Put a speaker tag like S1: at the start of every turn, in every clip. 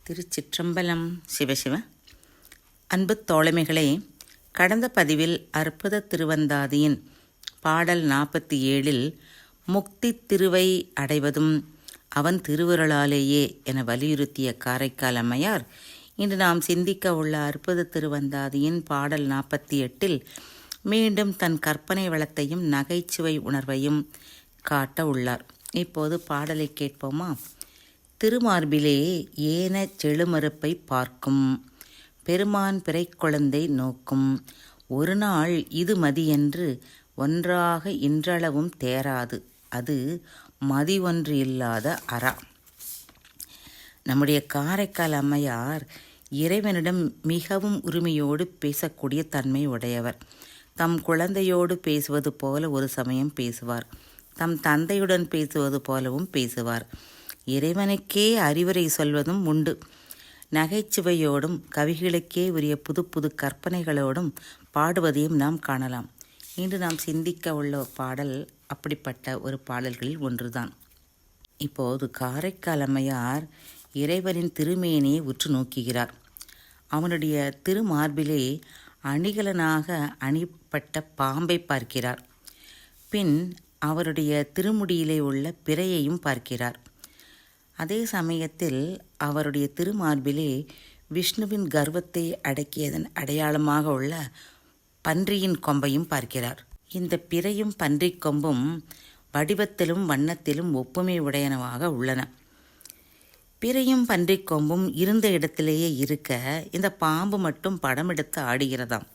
S1: திருச்சிற்றம்பலம். சிவசிவ. அன்பு தோழமைகளே, கடந்த பதிவில் அற்புத திருவந்தாதியின் பாடல் 47 முக்தி திருவை அடைவதும் அவன் திருவருளாலேயே என வலியுறுத்திய காரைக்கால் அம்மையார் இன்று நாம் சிந்திக்க உள்ள அற்புத திருவந்தாதியின் பாடல் 48 மீண்டும் தன் கற்பனை வளத்தையும் நகைச்சுவை உணர்வையும் காட்ட உள்ளார். இப்போது பாடலை கேட்போமா? திருமார்பிலே ஏன செழுமறுப்பை பார்க்கும் பெருமான் பிறை குழந்தை நோக்கும் ஒரு நாள் இது மதியென்று ஒன்றாக இன்றளவும் தேராது அது மதி ஒன்று இல்லாத அரா. நம்முடைய காரைக்கால் அம்மையார் இறைவனிடம் மிகவும் உரிமையோடு பேசக்கூடிய தன்மை உடையவர். தம் குழந்தையோடு பேசுவது போல ஒரு சமயம் பேசுவார், தம் தந்தையுடன் பேசுவது போலவும் பேசுவார். இறைவனுக்கே அறிவுரை சொல்வதும் உண்டு. நகைச்சுவையோடும் கவிகளுக்கே உரிய புது புது கற்பனைகளோடும் பாடுவதையும் நாம் காணலாம். இன்று நாம் சிந்திக்க உள்ள பாடல் அப்படிப்பட்ட ஒரு பாடல்களில் ஒன்றுதான். இப்போது காரைக்கால் அம்மையார் இறைவனின் திருமேனியை உற்று நோக்குகிறார். அவனுடைய திருமார்பிலே அணிகலனாக அணிப்பட்ட பாம்பை பார்க்கிறார். பின் அவருடைய திருமுடியிலே உள்ள பிறையையும் பார்க்கிறார். அதே சமயத்தில் அவருடைய திருமார்பிலே விஷ்ணுவின் கர்வத்தை அடக்கியதன் அடையாளமாக உள்ள பன்றியின் கொம்பையும் பார்க்கிறார். இந்த பிறையும் பன்றிக் கொம்பும் வடிவத்திலும் வண்ணத்திலும் ஒப்புமை உடையனவாக உள்ளன. பிறையும் பன்றிக் கொம்பும் இருந்த இடத்திலேயே இருக்க இந்த பாம்பு மட்டும் படம் எடுத்து ஆடுகிறதாம்.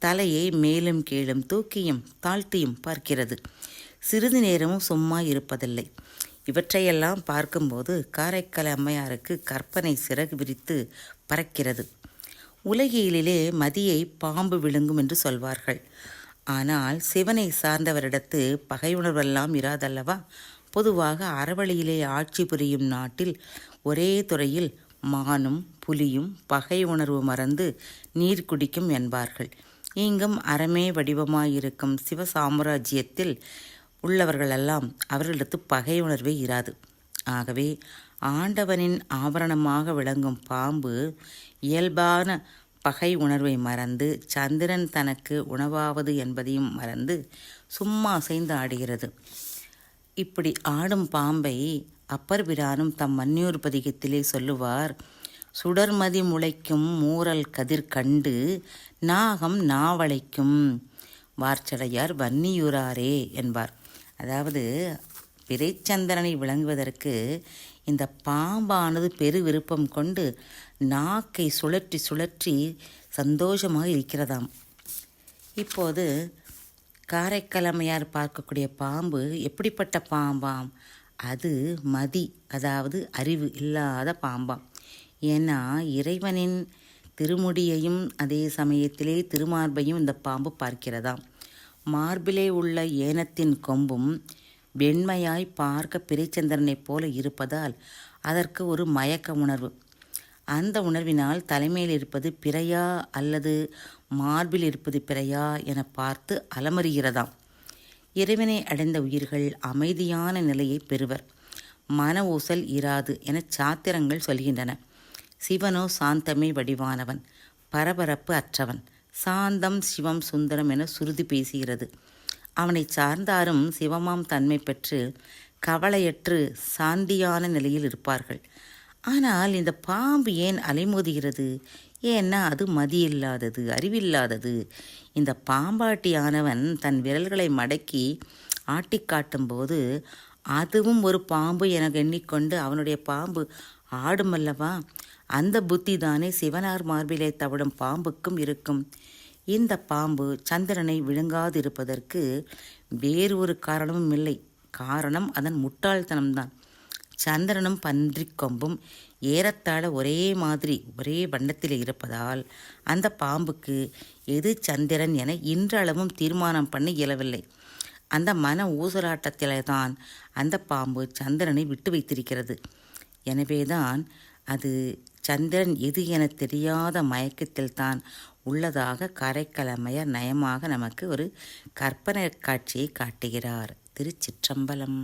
S1: தலையை மேலும் கீழும் தூக்கியும் தாழ்த்தியும் பார்க்கிறது. சிறிது நேரமும் சும்மா இருப்பதில்லை. இவற்றையெல்லாம் பார்க்கும்போது காரைக்கால் அம்மையாருக்கு கற்பனை சிறகு விரித்து பறக்கிறது. உலகியலிலே மதியை பாம்பு விழுங்கும் என்று சொல்வார்கள். ஆனால் சிவனை சார்ந்தவரிடத்து பகையுணர்வெல்லாம் இராதல்லவா? பொதுவாக அறவழியிலே ஆட்சி புரியும் நாட்டில் ஒரே துறையில் மானும் புலியும் பகை உணர்வு மறந்து நீர் குடிக்கும் என்பார்கள். இங்கும் அறமே வடிவமாயிருக்கும் சிவ சாம்ராஜ்யத்தில் உள்ளவர்களெல்லாம் அவர்களிடத்து பகை உணர்வே இராது. ஆகவே ஆண்டவனின் ஆபரணமாக விளங்கும் பாம்பு இயல்பான பகை உணர்வை மறந்து சந்திரன் தனக்கு உணவாவது என்பதையும் மறந்து சும்மா அசைந்து ஆடுகிறது. இப்படி ஆடும் பாம்பை அப்பர் பிரானும் தம் மன்னியூர் பதிகத்திலே சொல்லுவார். சுடர்மதி முளைக்கும் மூரல் கதிர் கண்டு நாகம் நாவளைக்கும் வார்ச்சடையார் வன்னியூராரே என்பார். அதாவது பிறைச்சந்திரனை விளங்குவதற்கு இந்த பாம்பானது பெரு விருப்பம் கொண்டு நாக்கை சுழற்றி சுழற்றி சந்தோஷமாக இருக்கிறதாம். இப்போது காரைக்கால் அம்மையார் பார்க்கக்கூடிய பாம்பு எப்படிப்பட்ட பாம்பாம்? அது மதி, அதாவது அறிவு இல்லாத பாம்பாம். ஏன்னா இறைவனின் திருமுடியையும் அதே சமயத்திலே திருமார்பையும் இந்த பாம்பு பார்க்கிறதாம். மார்பிலே உள்ள ஏனத்தின் கொம்பும் வெண்மையாய் பார்க்க பிறைச்சந்திரனைப் போல இருப்பதால் அதற்கு ஒரு மயக்க உணர்வு. அந்த உணர்வினால் தலைமையில் இருப்பது பிறையா அல்லது மார்பில் இருப்பது பிறையா என பார்த்து அலமறுகிறதாம். இறைவனை அடைந்த உயிர்கள் அமைதியான நிலையை பெறுவர், மன ஊசல் இராது என சாத்திரங்கள் சொல்கின்றன. சிவனோ சாந்தமே வடிவானவன், பரபரப்பு அற்றவன், சாந்தம் சிவம் சுந்தரம் என சுருதி பேசுகிறது. அவனை சார்ந்தாரும் சிவமாம் தன்மை பெற்று கவலையற்று சாந்தியான நிலையில் இருப்பார்கள். ஆனால் இந்த பாம்பு ஏன் அலைமோதுகிறது? ஏன்னா அது மதியில்லாதது, அறிவில்லாதது. இந்த பாம்பாட்டியானவன் தன் விரல்களை மடக்கி ஆட்டி காட்டும்போது அதுவும் ஒரு பாம்பு என எண்ணிக்கொண்டு அவனுடைய பாம்பு ஆடுமல்லவா? அந்த புத்தி தானே சிவனார் மார்பிலே தவிடும் பாம்புக்கும் இருக்கும். இந்த பாம்பு சந்திரனை விழுங்காதிருப்பதற்கு வேறு ஒரு காரணமும் இல்லை. காரணம் அதன் முட்டாள்தனம்தான். சந்திரனும் பன்றிக் கொம்பும் ஏறத்தாழ ஒரே மாதிரி ஒரே வண்ணத்தில் இருப்பதால் அந்த பாம்புக்கு எது சந்திரன் என இன்றளவும் தீர்மானம் பண்ண இயலவில்லை. அந்த மன ஊசலாட்டத்திலே தான் அந்த பாம்பு சந்திரனை விட்டு வைத்திருக்கிறது. எனவேதான் அது சந்திரன் எது என தெரியாத மயக்கத்தில் தான் உள்ளதாக காரைக்கால் அம்மையார் நயமாக நமக்கு ஒரு கற்பனை காட்சியை காட்டுகிறார். திருச்சிற்றம்பலம்.